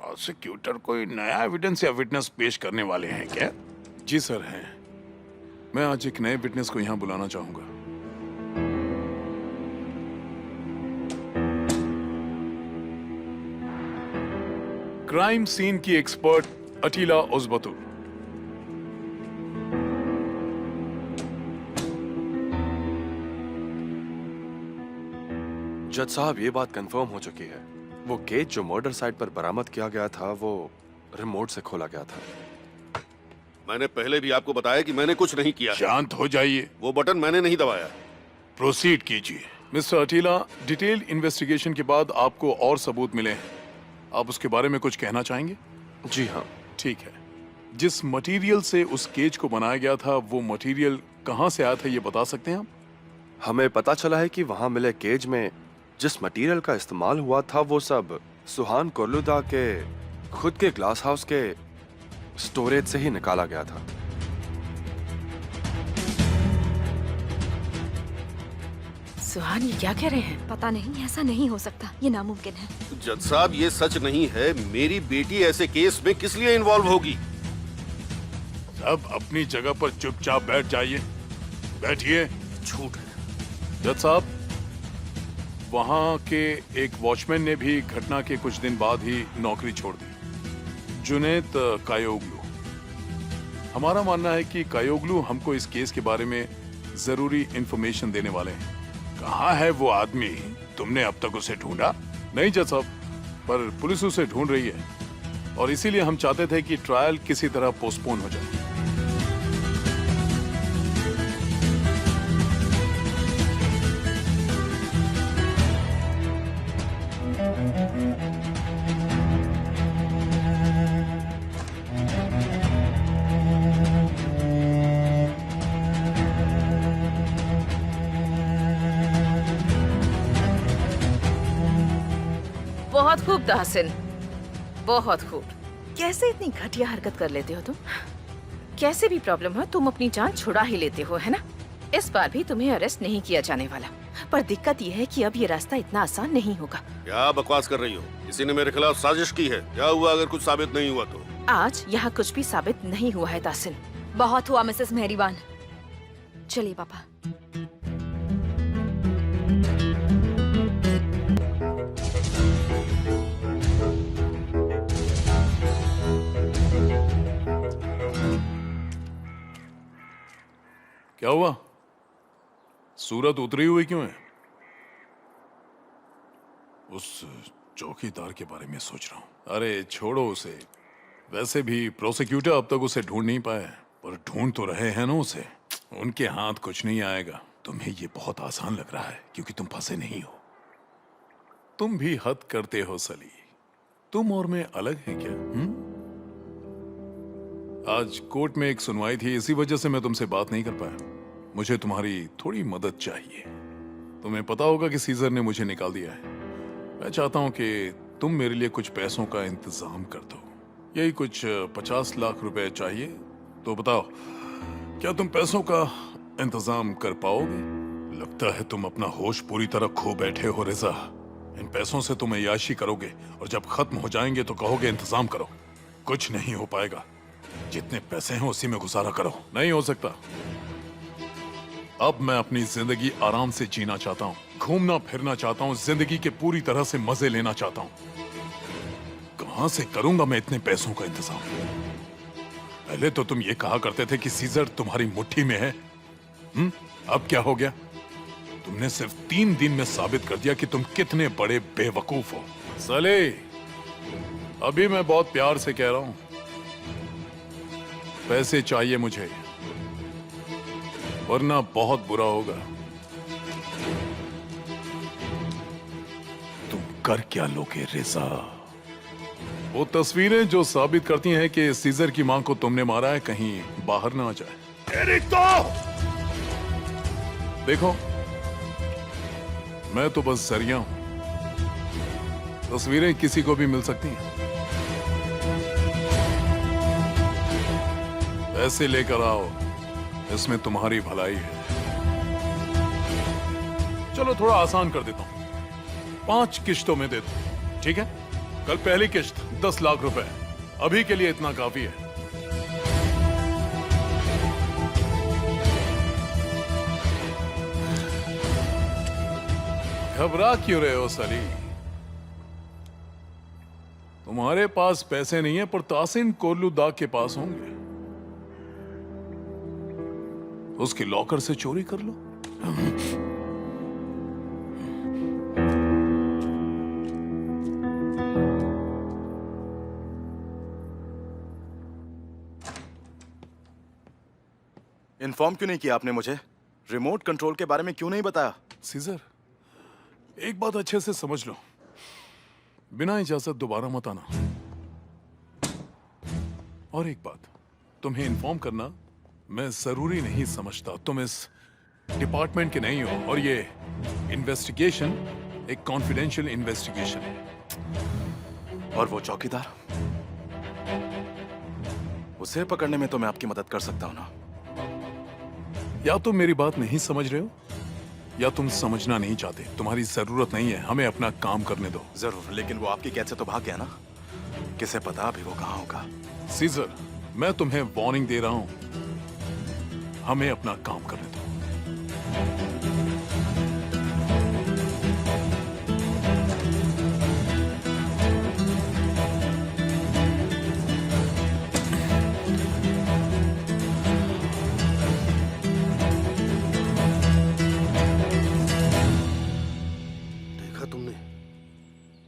Prosecutor कोई नया evidence या विटनेस पेश करने वाले हैं क्या? जी सर हैं। मैं आज एक नए विटनेस को यहाँ बुलाना चाहूंगा। क्राइम सीन की एक्सपर्ट अटीला उज़्बतु। जज साहब, ये बात कंफर्म हो चुकी है। वो केज जो मर्डर साइट पर बरामद किया गया था वो रिमोट से खोला गया था। मैंने पहले भी आपको बताया कि मैंने कुछ नहीं किया। शांत हो जाइए। वो बटन मैंने नहीं दबाया। प्रोसीड कीजिए। मिस्टर अटीला, डिटेल इन्वेस्टिगेशन के बाद आपको और सबूत मिले हैं, आप उसके बारे में कुछ कहना चाहेंगे? जी हाँ। ठीक है। जिस मटेरियल से उस केज को बनाया गया था वो मटेरियल कहाँ से आया था, ये बता सकते हैं आप? हमें पता चला है कि वहां मिले केज में जिस मटेरियल का इस्तेमाल हुआ था वो सब सुहान कोर्लुदा के खुद के ग्लास हाउस के स्टोरेज से ही निकाला गया था। सुहान, ये क्या कह रहे हैं? पता नहीं, ऐसा नहीं हो सकता, ये नामुमकिन है। जज साहब, ये सच नहीं है। मेरी बेटी ऐसे केस में किस लिए इन्वॉल्व होगी? सब अपनी जगह पर चुपचाप बैठ जाइए। बैठिए। झूठ है। जज साहब, वहां के एक वॉचमैन ने भी घटना के कुछ दिन बाद ही नौकरी छोड़ दी, जुनैद कायोगलू। हमारा मानना है कि कायोगलू हमको इस केस के बारे में जरूरी इंफॉर्मेशन देने वाले हैं। कहाँ है वो आदमी? तुमने अब तक उसे ढूंढा? नहीं जज साहब, पर पुलिस उसे ढूंढ रही है और इसीलिए हम चाहते थे कि ट्रायल किसी तरह पोस्टपोन हो जाए। बहुत खूब ताहसिन, बहुत खूब। कैसे इतनी घटिया हरकत कर लेते हो तुम? कैसे भी प्रॉब्लम हो तुम अपनी जान छुड़ा ही लेते हो, है ना? इस बार भी तुम्हें अरेस्ट नहीं किया जाने वाला, पर दिक्कत यह है कि अब ये रास्ता इतना आसान नहीं होगा। क्या बकवास कर रही हो? किसी ने मेरे खिलाफ साजिश की है। क्या हुआ अगर कुछ साबित नहीं हुआ तो? आज यहाँ कुछ भी साबित नहीं हुआ है ताहसिन। बहुत हुआ मिसेस मेहरीबान। चलिए पापा। क्या हुआ? सूरत उतरी हुई क्यों है? उस चौकीदार के बारे में सोच रहा हूं। अरे छोड़ो उसे। वैसे भी प्रोसिक्यूटर अब तक उसे ढूंढ नहीं पाए, पर ढूंढ तो रहे हैं ना उसे। उनके हाथ कुछ नहीं आएगा। तुम्हें ये बहुत आसान लग रहा है क्योंकि तुम फंसे नहीं हो। तुम भी हद करते हो सली। तुम और मैं अलग हैं क्या? आज कोर्ट में एक सुनवाई थी, इसी वजह से मैं तुमसे बात नहीं कर पाया। मुझे तुम्हारी थोड़ी मदद चाहिए। तुम्हें पता होगा कि सीजर ने मुझे निकाल दिया है। मैं चाहता हूं कि तुम मेरे लिए कुछ पैसों का इंतजाम कर दो। यही कुछ 50 लाख रुपए चाहिए। तो बताओ, क्या तुम पैसों का इंतजाम कर पाओगे? लगता है तुम अपना होश पूरी तरह खो बैठे हो रिजा। इन पैसों से तुम अय्याशी करोगे और जब खत्म हो जाएंगे तो कहोगे इंतजाम करो। कुछ नहीं हो पाएगा। जितने पैसे हैं उसी में गुजारा करो। नहीं हो सकता। अब मैं अपनी जिंदगी आराम से जीना चाहता हूँ, घूमना फिरना चाहता हूँ, जिंदगी के पूरी तरह से मजे लेना चाहता हूँ। कहां से करूंगा मैं इतने पैसों का इंतजाम? पहले तो तुम ये कहा करते थे कि सीजर तुम्हारी मुट्ठी में है। अब क्या हो गया? तुमने सिर्फ 3 दिन में साबित कर दिया कि तुम कितने बड़े बेवकूफ हो। सले, अभी मैं बहुत प्यार से कह रहा हूं, पैसे चाहिए मुझे, वरना बहुत बुरा होगा। तुम कर क्या लोगे रिजा? वो तस्वीरें जो साबित करती हैं कि सीजर की मां को तुमने मारा है कहीं बाहर ना आ जाए। तो देखो, मैं तो बस जरिया हूं। तस्वीरें किसी को भी मिल सकती हैं। पैसे लेकर आओ, इसमें तुम्हारी भलाई है। चलो थोड़ा आसान कर देता हूं, 5 किश्तों में दे दो, ठीक है? कल पहली किश्त 10 लाख रुपए। अभी के लिए इतना काफी है। घबरा क्यों रहे हो सली? तुम्हारे पास पैसे नहीं है पर तासिन कोर्लुदा के पास होंगे। उसकी लॉकर से चोरी कर लो। इन्फॉर्म क्यों नहीं किया आपने मुझे? रिमोट कंट्रोल के बारे में क्यों नहीं बताया? सीजर, एक बात अच्छे से समझ लो, बिना इजाजत दोबारा मत आना। और एक बात, तुम्हें इन्फॉर्म करना मैं जरूरी नहीं समझता। तुम इस डिपार्टमेंट के नहीं हो और ये इन्वेस्टिगेशन एक कॉन्फिडेंशियल इन्वेस्टिगेशन है। और वो चौकीदार, उसे पकड़ने में तो मैं आपकी मदद कर सकता हूं ना। या तुम मेरी बात नहीं समझ रहे हो या तुम समझना नहीं चाहते। तुम्हारी जरूरत नहीं है, हमें अपना काम करने दो। जरूर, लेकिन वो आपकी कैद से तो भाग गया ना। किसे पता अभी वो कहाँ होगा। सीजर, मैं तुम्हें वार्निंग दे रहा हूं, हमें अपना काम करने दो।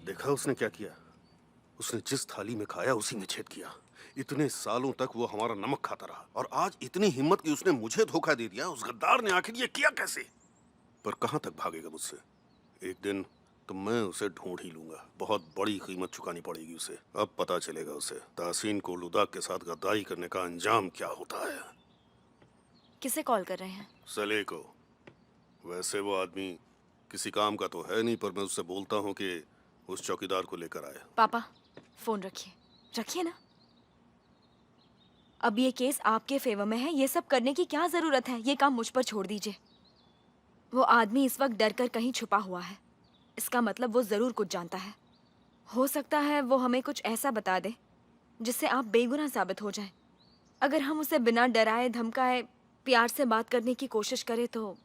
देखा उसने क्या किया? उसने जिस थाली में खाया उसी में छेद किया। इतने सालों तक वो हमारा नमक खाता रहा और आज इतनी हिम्मत कि उसने मुझे धोखा दे दिया। उस गद्दार ने आखिर ये किया कैसे? पर कहां तक भागेगा मुझसे? एक दिन तो मैं उसे ढूंढ ही लूंगा। बहुत बड़ी कीमत चुकानी पड़ेगी उसे। अब पता चलेगा उसे तासीन कोर्लुदा के साथ गद्दारी करने का अंजाम क्या होता है। किसे कॉल कर रहे हैं? सले को। वैसे वो आदमी किसी काम का तो है नहीं, पर मैं उससे बोलता हूँ कि उस चौकीदार को लेकर आए। पापा, फोन रखिए। रखिए ना। अब ये केस आपके फेवर में है, ये सब करने की क्या जरूरत है? ये काम मुझ पर छोड़ दीजिए। वो आदमी इस वक्त डर कर कहीं छुपा हुआ है। इसका मतलब वो जरूर कुछ जानता है। हो सकता है वो हमें कुछ ऐसा बता दे जिससे आप बेगुनाह साबित हो जाएं। अगर हम उसे बिना डराए धमकाए प्यार से बात करने की कोशिश करें तो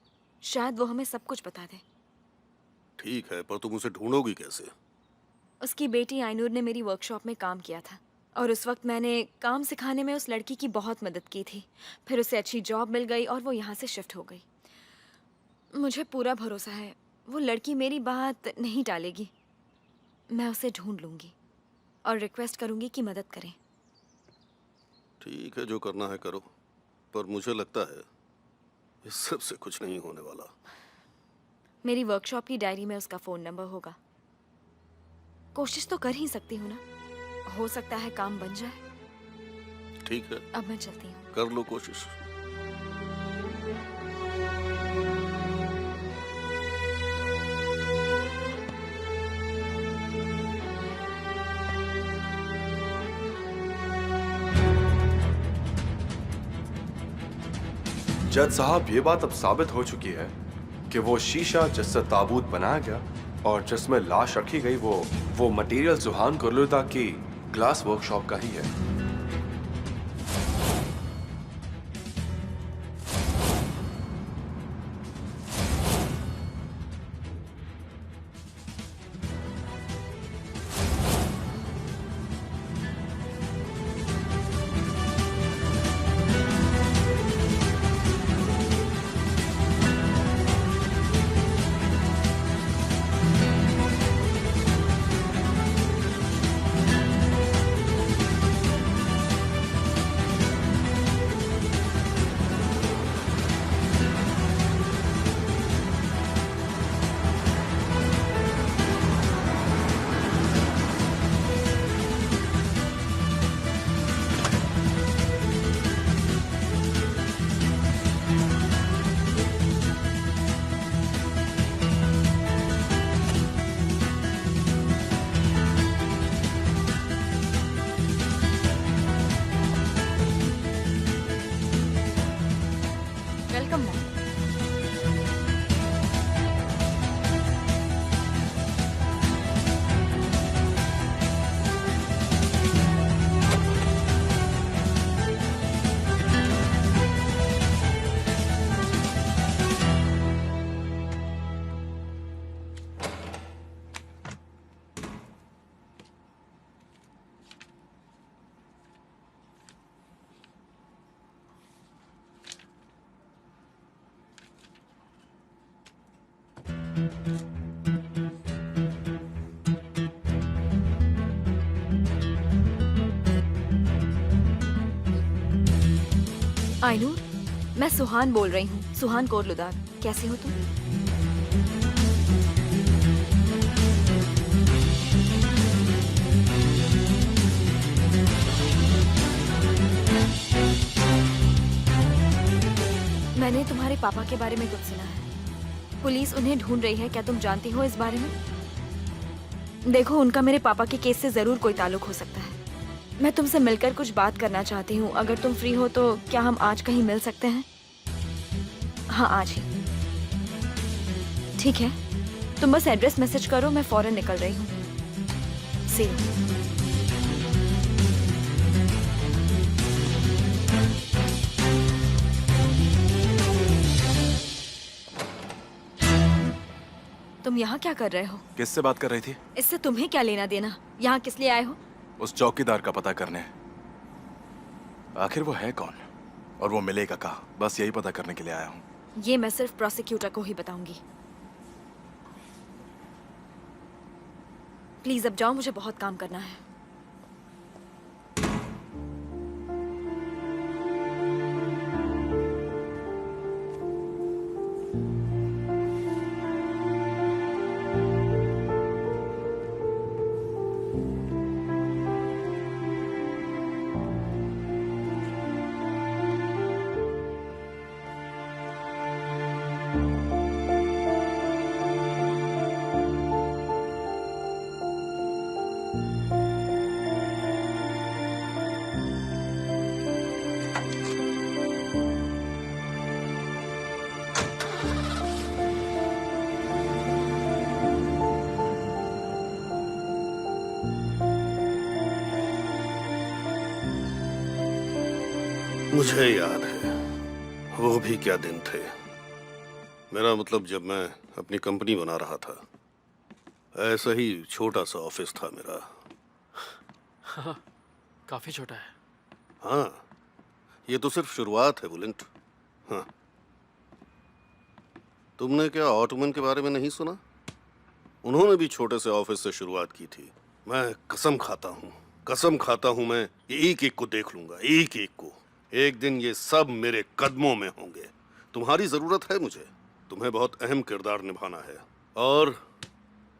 शायद वो हमें सब कुछ बता दे। ठीक है, पर तुम उसे ढूंढोगी कैसे? उसकी बेटी आइनूर ने मेरी वर्कशॉप में काम किया था और उस वक्त मैंने काम सिखाने में उस लड़की की बहुत मदद की थी। फिर उसे अच्छी जॉब मिल गई और वो यहाँ से शिफ्ट हो गई। मुझे पूरा भरोसा है वो लड़की मेरी बात नहीं टालेगी। मैं उसे ढूंढ लूँगी और रिक्वेस्ट करूँगी कि मदद करें। ठीक है, जो करना है करो, पर मुझे लगता है इस सब से कुछ नहीं होने वाला। मेरी वर्कशॉप की डायरी में उसका फ़ोन नंबर होगा। कोशिश तो कर ही सकती हूँ ना, हो सकता है काम बन जाए। ठीक है, अब मैं चलती हूँ। कर लो कोशिश। जज साहब, ये बात अब साबित हो चुकी है कि वो शीशा जिससे ताबूत बनाया गया और जिसमें लाश रखी गई वो मटेरियल सुहान कोर्लुदा की ग्लास वर्कशॉप का ही है। आइनूर, मैं सुहान बोल रही हूँ। सुहान कोरलुदार। कैसे हो तुम? मैंने तुम्हारे पापा के बारे में कुछ सुना है। पुलिस उन्हें ढूंढ रही है। क्या तुम जानती हो इस बारे में? देखो, उनका मेरे पापा के केस से जरूर कोई ताल्लुक हो सकता है। मैं तुमसे मिलकर कुछ बात करना चाहती हूँ। अगर तुम फ्री हो तो क्या हम आज कहीं मिल सकते हैं? हाँ, आज ही। ठीक है, तुम बस एड्रेस मैसेज करो, मैं फौरन निकल रही हूँ। See you. तुम यहाँ क्या कर रहे हो? किससे बात कर रही थी? इससे तुम्हें क्या लेना देना? यहाँ किस लिए आए हो? उस चौकीदार का पता करने। आखिर वो है कौन और वो मिलेगा कहाँ? बस यही पता करने के लिए आया हूँ। ये मैं सिर्फ प्रोसिक्यूटर को ही बताऊंगी। प्लीज अब जाओ, मुझे बहुत काम करना है। मुझे याद है, वो भी क्या दिन थे। मेरा मतलब, जब मैं अपनी कंपनी बना रहा था, ऐसा ही छोटा सा ऑफिस था मेरा। हाँ, काफी छोटा है। हाँ, ये तो सिर्फ शुरुआत है बुलेंट। हाँ, तुमने क्या ऑटोमन के बारे में नहीं सुना? उन्होंने भी छोटे से ऑफिस से शुरुआत की थी। मैं कसम खाता हूँ मैं एक एक को देख लूंगा, एक एक को। एक दिन ये सब मेरे कदमों में होंगे। तुम्हारी जरूरत है मुझे। तुम्हें बहुत अहम किरदार निभाना है। और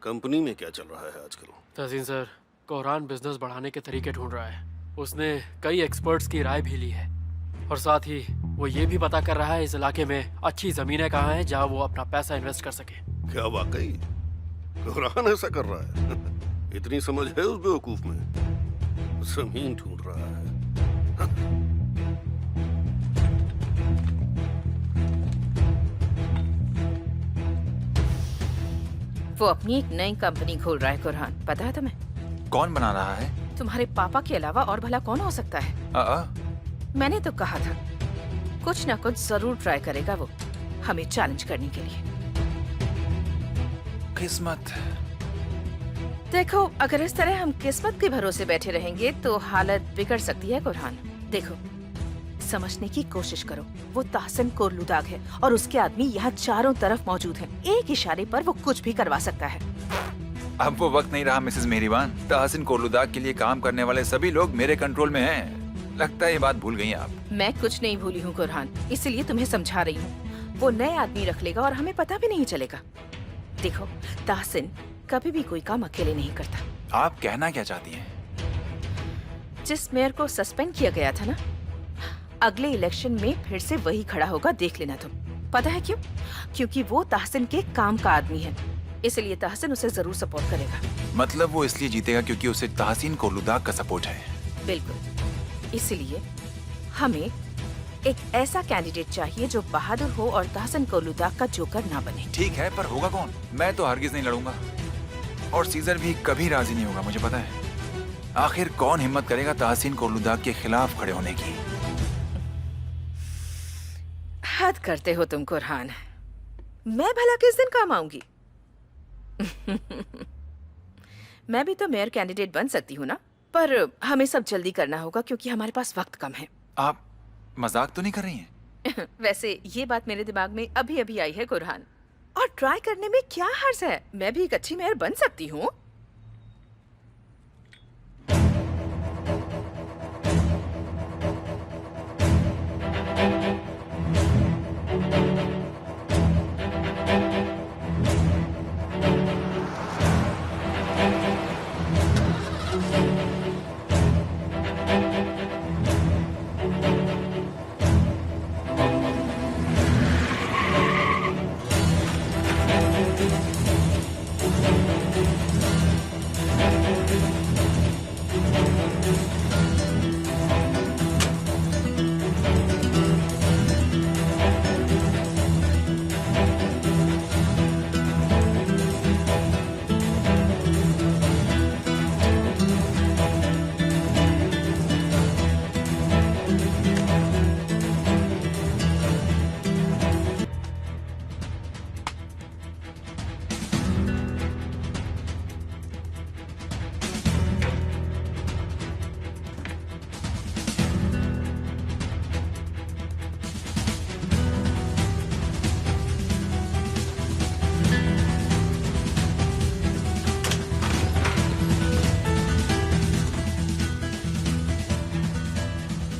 कंपनी में क्या चल रहा है आजकल? तहसीन सर, कोहरान बिजनेस बढ़ाने के तरीके ढूंढ रहा है। उसने कई एक्सपर्ट्स की राय भी ली है और साथ ही वो ये भी पता कर रहा है इस इलाके में अच्छी जमीनें कहाँ हैं जहाँ वो अपना पैसा इन्वेस्ट कर सके। क्या वाकई कुरान ऐसा कर रहा है? इतनी समझ है उस बेवकूफ में? जमीन ढूंढ रहा है। वो अपनी एक नई कंपनी खोल रहा है कुरहान, पता है तुम्हें? कौन बना रहा है? तुम्हारे पापा के अलावा और भला कौन हो सकता है? मैंने तो कहा था कुछ ना कुछ जरूर ट्राई करेगा वो, हमें चैलेंज करने के लिए। किस्मत। देखो, अगर इस तरह हम किस्मत के भरोसे बैठे रहेंगे तो हालत बिगड़ सकती है कुरहान। देखो, समझने की कोशिश करो। वो ताहसिन कोरलुदाग है और उसके आदमी यहाँ चारों तरफ मौजूद हैं। एक इशारे पर वो कुछ भी करवा सकता है। अब वो वक्त नहीं रहा मिसेस मेहरीबान। ताहसिन कोरलुदाग के लिए काम करने वाले सभी लोग मेरे कंट्रोल में हैं। लगता है ये बात भूल गई हैं आप। मैं कुछ नहीं भूली हूँ कुरहान, इसलिए तुम्हें समझा रही हूँ। वो नए आदमी रख लेगा और हमें पता भी नहीं चलेगा। देखो, ताहसिन कभी भी कोई काम अकेले नहीं करता। आप कहना क्या चाहती हैं? जिस मेयर को सस्पेंड किया गया था ना, अगले इलेक्शन में फिर से वही खड़ा होगा, देख लेना तुम। पता है क्यों? क्योंकि वो ताहसिन के काम का आदमी है, इसलिए ताहसिन उसे जरूर सपोर्ट करेगा। मतलब वो इसलिए जीतेगा क्योंकि उसे ताहसिन कोरलुदाग का सपोर्ट है? बिल्कुल। इसलिए हमें एक ऐसा कैंडिडेट चाहिए जो बहादुर हो और ताहसिन कोरलुदाग का जोकर ना बने। ठीक है, पर होगा कौन? मैं तो हरगिज नहीं लड़ूंगा और सीजर भी कभी राजी नहीं होगा, मुझे पता है। आखिर कौन हिम्मत करेगा ताहसिन कोरलुदाग के खिलाफ खड़े होने की? हद करते हो तुम कुरहान। मैं भला किस दिन काम आऊंगी? मैं भी तो मेयर कैंडिडेट बन सकती हूँ ना, पर हमें सब जल्दी करना होगा क्योंकि हमारे पास वक्त कम है। आप मजाक तो नहीं कर रही हैं? वैसे ये बात मेरे दिमाग में अभी अभी आई है कुरहान, और ट्राई करने में क्या हर्ज है? मैं भी एक अच्छी मेयर बन सकती हूँ।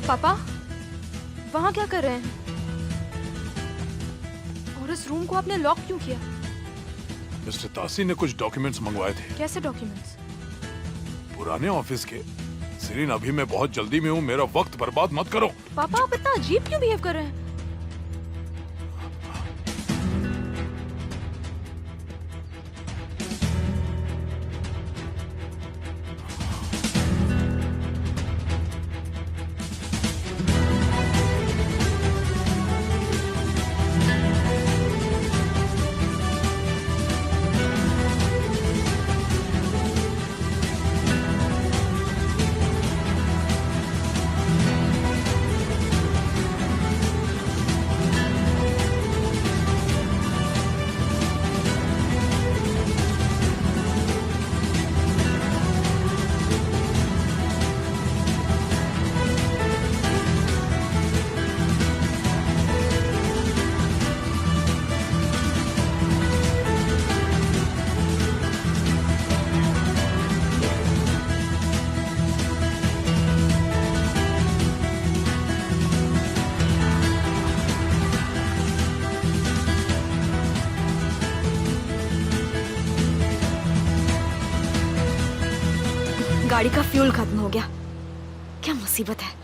पापा वहाँ क्या कर रहे हैं? और इस रूम को आपने लॉक क्यों किया? मिस्टर तासीन ने कुछ डॉक्यूमेंट्स मंगवाए थे, कैसे डॉक्यूमेंट्स? पुराने ऑफिस के। सीरीन, अभी मैं बहुत जल्दी में हूँ, मेरा वक्त बर्बाद मत करो। पापा आप इतना अजीब क्यों बिहेव कर रहे हैं? गाड़ी का फ्यूल खत्म हो गया। क्या मुसीबत है।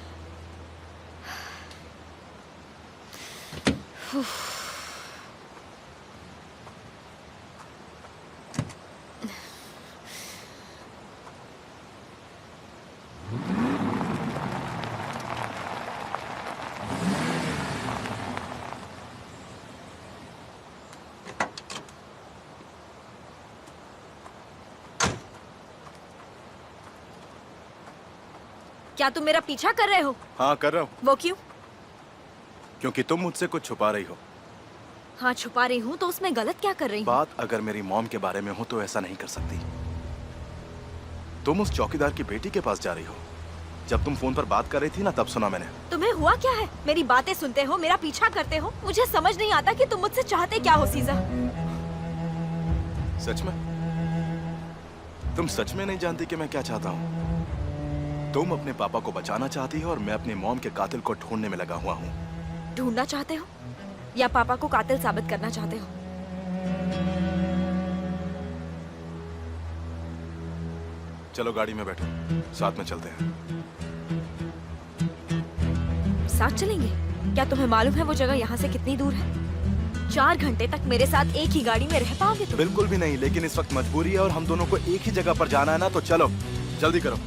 क्या तुम मेरा पीछा कर रहे हो? हाँ कर रहा हूँ, वो क्यों? क्योंकि तुम मुझसे कुछ छुपा रही हो। हाँ छुपा रही हूँ तो उसमें गलत क्या कर रही हूँ? बात अगर मेरी मॉम के बारे में हो तो ऐसा नहीं कर सकती। तुम उस चौकीदार की बेटी के पास जा रही हो। जब तुम फोन पर बात कर रही थी ना, तब सुना मैंने। तुम्हें हुआ क्या है? मेरी बातें सुनते हो, मेरा पीछा करते हो। मुझे समझ नहीं आता कि तुम मुझसे चाहते क्या हो सीजा। सच में? तुम सच में नहीं जानती कि मैं क्या चाहता हूँ? तुम अपने पापा को बचाना चाहती हो और मैं अपनी मॉम के कातिल को ढूंढने में लगा हुआ हूँ। ढूंढना चाहते हो या पापा को कातिल साबित करना चाहते हो? चलो गाड़ी में बैठो, साथ में चलते हैं। साथ चलेंगे? क्या तुम्हें मालूम है वो जगह यहाँ से कितनी दूर है? 4 घंटे तक मेरे साथ एक ही गाड़ी में रह पाओगे तुम? बिल्कुल भी नहीं, लेकिन इस वक्त मजबूरी है और हम दोनों को एक ही जगह पर जाना है ना, तो चलो जल्दी करो।